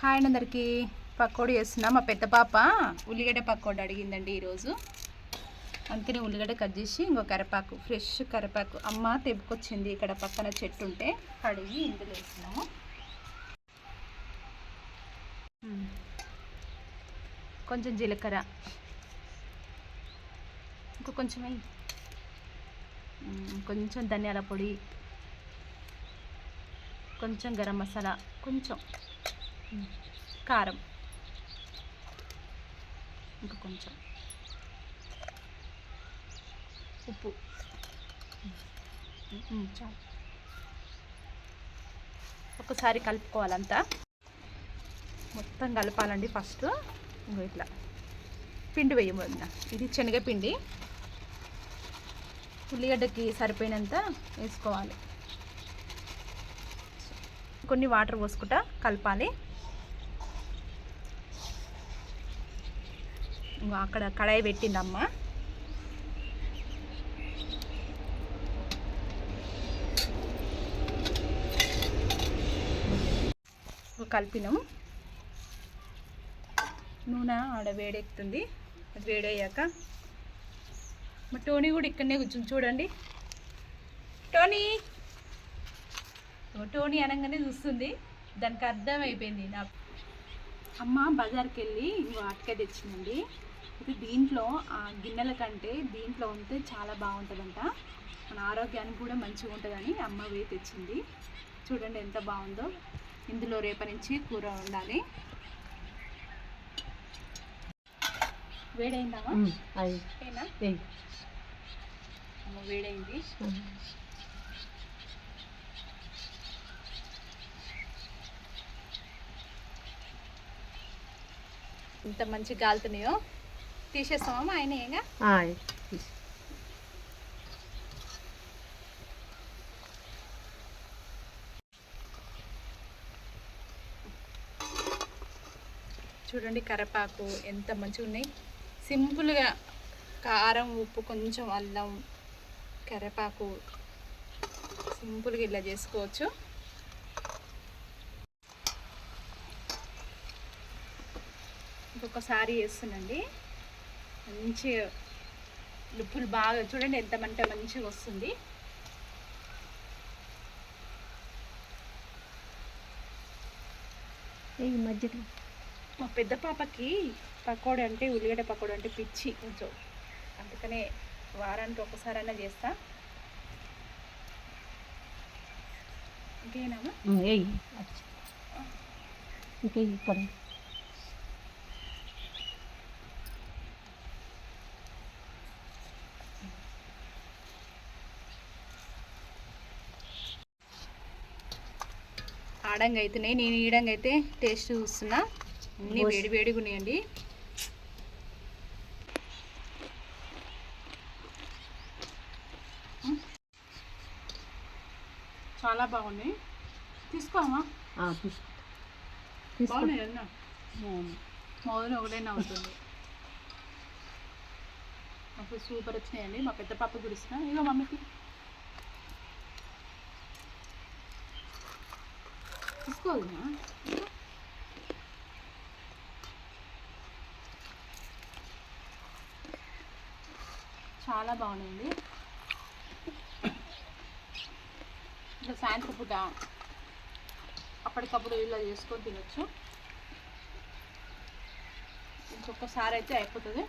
Hi అందరికీ. పకోడీ వేస్తున్నా. మా పెద్ద పాప ఉల్లిగడ్డ పకోడీ అడిగిందండి ఈరోజు. అందుకనే ఉల్లిగడ్డ కట్ చేసి ఇంకో కరివేపాకు, ఫ్రెష్ కరివేపాకు అమ్మ తెప్పుకొచ్చింది. ఇక్కడ పక్కన చెట్టు ఉంటే కడిగి ఇందులో వేస్తున్నాము. కొంచెం జీలకర్ర, ఇంకో కొంచెం కొంచెం ధనియాల పొడి, కొంచెం గరం మసాలా, కొంచెం కారం, ఇంకా కొంచెం ఉప్పు, చాలు. ఒకసారి కలుపుకోవాలంతా, మొత్తం కలపాలండి. ఫస్ట్ ఇంకో ఇట్లా పిండి వేయమన్నా. ఇది శనగపిండి, ఉల్లిగడ్డకి సరిపోయినంత వేసుకోవాలి. కొన్ని వాటర్ పోసుకుంటా కలపాలి. అక్కడ కడాయి పెట్టిందమ్మ. కలిపినాం. నూనె ఆడ వేడెక్కుతుంది. అది వేడయ్యాక మా టోనీ కూడా ఇక్కడనే కూర్చుని చూడండి. టోనీ టోనీ అనగానే చూస్తుంది. దానికి అర్థమైపోయింది. నా అమ్మ బజార్కి వెళ్ళి అటుకాయ తెచ్చిందండి. ఇది దీంట్లో ఆ గిన్నెల కంటే దీంట్లో ఉంటే చాలా బాగుంటుందంట. మన ఆరోగ్యానికి కూడా మంచిగా ఉంటుందని అమ్మ వేయి తెచ్చింది. చూడండి ఎంత బాగుందో. ఇందులో రేపటి నుంచి కూర ఉండాలి. వేడైందామా? వేడైంది. ఇంత మంచి గాలుతున్నాయో. తీసేస్తామా ఆయనేగా? చూడండి కరివేపాకు ఎంత మంచిగా ఉన్నాయి. సింపుల్గా కారం, ఉప్పు, కొంచెం అల్లం, కరివేపాకు సింపుల్గా ఇలా చేసుకోవచ్చు. ఇంకొకసారి వేస్తున్నాండి. మంచిగా లుప్పులు బాగా చూడండి ఎంత మంచిగా వస్తుంది. ఈ మధ్యలో మా పెద్ద పాపకి పకోడీ అంటే, ఉల్లిగడ్డ పకోడీ అంటే పిచ్చి కొంచెం. అందుకనే వారానికి ఒకసారైనా చేస్తా. ఇంకేనామా? ఇంకే ఇక్కడ ఆడంగా అవుతున్నాయి. నేను ఈడంగా అయితే టేస్ట్ చూస్తున్నా. అన్నీ వేడి వేడిగా ఉన్నాయండి. చాలా బాగున్నాయి. తీసుకోమా? బాగున్నాయి అన్న. మొదలు ఒకటైనా అవుతుంది. అప్పుడు సూపర్ వచ్చినాయండి. మా పెద్ద పాప గురిస్తున్నా. ఇక మమ్మీకి తీసుకోవద్దా? చాలా బాగున్నాయండి. ఇంకా సాయంత్రం పూట అప్పటికప్పుడు ఇలా చేసుకొని తినొచ్చు. ఇంకొకసారి అయితే అయిపోతుంది.